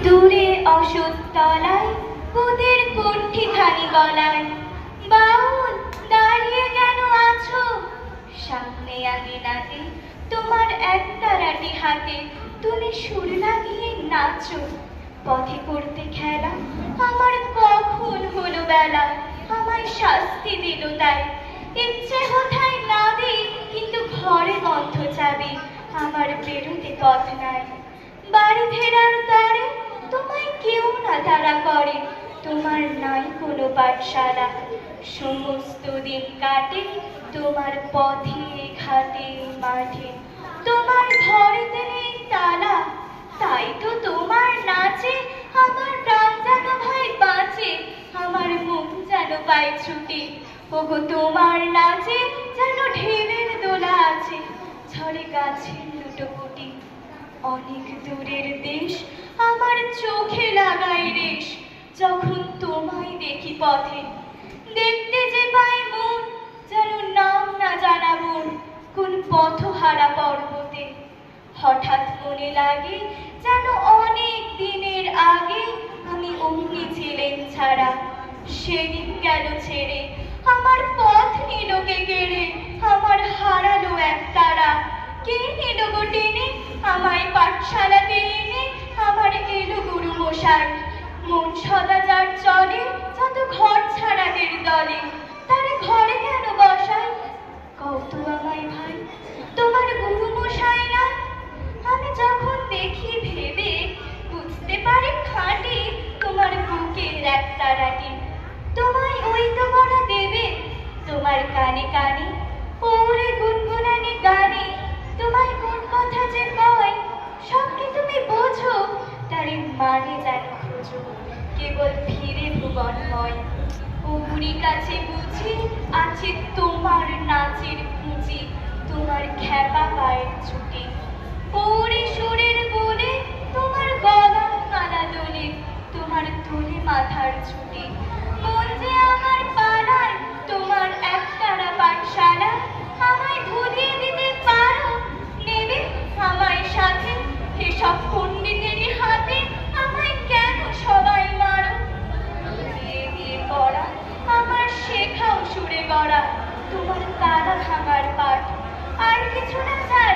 দূরে অসৎ তলায় কুদের কণ্ঠিখানি গলায়, বাউল দাঁড়িয়ে কেন আছো? সামনে আঙিনাতে তোমার একতারাটি হাতে, তুমি সুর লাগিয়ে নাচো। পথে করতে খেলা, আমার কখন হলো বেলা, আমায় শাস্তি দিল তাই। ইচ্ছে কোথায় না দিই, কিন্তু ঘরে বন্ধ চাবি, আমার বেরোতে পথ নাই। বাড়ি ফেরার তরে তোমায় কেউ না তাড়া করে, তোমার নাই কোনো পাঠশালা। সমস্ত দিন কাটে তোমার পথে ঘাটে মাঠে, তোমার ঘরেতে নেই তালা। তাই তো তোমার নাচে আমার প্রাণ যেন ভাই বাঁচে, আমার মন যেন পায় ছুটি। ওগো তোমার নাচে যেন ঢেউয়ের দোলা আছে, ঝড়ে গাছের লুটোপুটি। অনেক দূরের দেশ আমার চোখে লাগায় রেশ, যখন তোমায় দেখি পথে। দেখতে যে পাই মন যেন নাম না জানা বন, কোন পথহারা পর্বতে। হঠাৎ মনে লাগে যেন অনেক দিনের আগে আমি অমনি ছিলেন ছাড়া। সেদিন গেল ছেড়ে, আমার পথ নিল কে কেড়ে, আমার হারালো এক তারা। কে নিল গো টেনে আমায় পাঠশালাতে এনে, আমার এলো গুরু মশাই। মন সদা যার চলে যত ঘর ছাড়াদের দলে, তারে ঘরে কেন বসাই? কত আমায় ভাই তোমার গুরু মশাই না? আমি যখন দেখি ভেবে বুঝতে পারি খাঁটি তোমার বুকের এক তারাটি। তোমায় ওই তো বড় দেবে তোমার কানে কানে, ওরে গুনগুনানি গানে। তোমায় কোন কথা যে কয় সব কি তুমি বোঝো? তারে মানে যেন খোঁজো, কেবল ফিরে ভুবনময়। ওগুরি কাছে বুঝি আছে তোমার নাচের পুঁজি, তোমার খ্যাপা পায়ের ছুটি। ওরে সুরের বলে তোমার গলা মালা দোলে, তোমার তোলে মাথার ছুটি। মন যে আমার পাড়ায় তোমার একতারা পাঠশালা, আমায় ভুলিয়ে দিতে পারো? নেবে আমায় সাথে এসব পণ্ডিতেরই হাতে, আমায় কেন সবাই মারো? দিয়ে দিয়ে পড়া আমার শেখাও সুরে গড়া, তোমার তারা ভাঙার পাঠ। আর কিছু না চাই